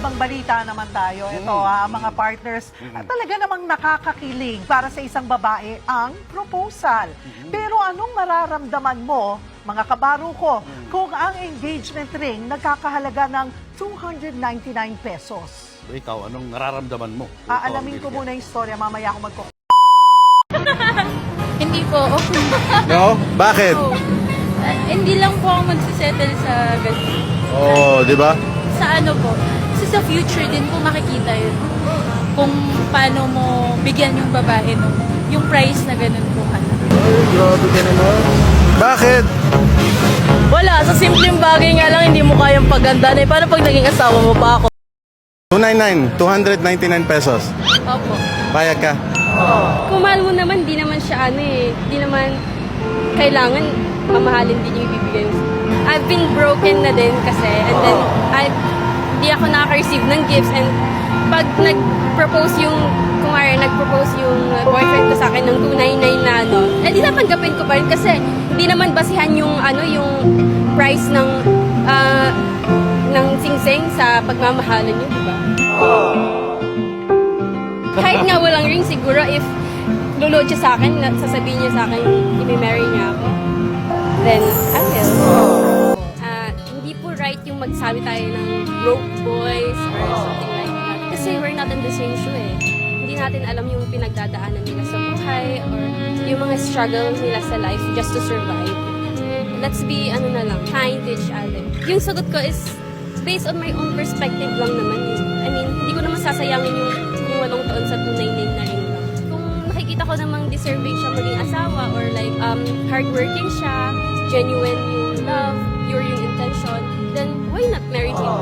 ibang balita naman tayo. Ito mga partners, talaga namang nakakakilig para sa isang babae ang proposal. Pero anong mararamdaman mo, mga kabaro ko, kung ang engagement ring nagkakahalaga ng 299 pesos? Ikaw, anong nararamdaman mo? Aalamin ko muna yung istorya, mamaya ako Hindi po. No? Bakit? Hindi lang po ako magsisettle sa ganito. Oo, di ba? Sa ano po. Kasi sa future din po makikita yun. Kung paano mo bigyan yung babae no, yung price na ganun po. Grabe ka naman. Bakit? Wala, sa simpleng bagay nga lang hindi mo kayang paganda eh. Paano pag naging asawa mo pa ako? 299 pesos. Opo. Payag ka? Kung mahal mo naman, di naman siya di naman kailangan mamahalin din yung ibibigay mo. I've been broken na din kasi and then di ako nakaka-receive ng gifts and pag nag-propose yung boyfriend ko sa akin ng 299 na di natanggapin ko pa rin kasi hindi naman basihan yung yung price ng singsing sa pagmamahalan niyo, di ba? Kahit nga walang ring, siguro if lulod siya sa akin, sasabihin niya sa akin, i-marry niya ako, then I will. Hindi po right yung magsabi tayo ng broke boys or something like that. Kasi we're not in the same shoe eh. Hindi natin alam yung pinagdadaanan nila sa buhay or yung mga struggles nila sa life just to survive. Let's be, kind to each other. Yung sagot ko is based on my own perspective lang naman yun. I mean, hindi ko naman sasayangin yung 8 taon sa 299 na rin lang. Kung nakikita ko namang deserving siya maging asawa or like hardworking siya, genuine yung love, pure yung intention, then why not marry him?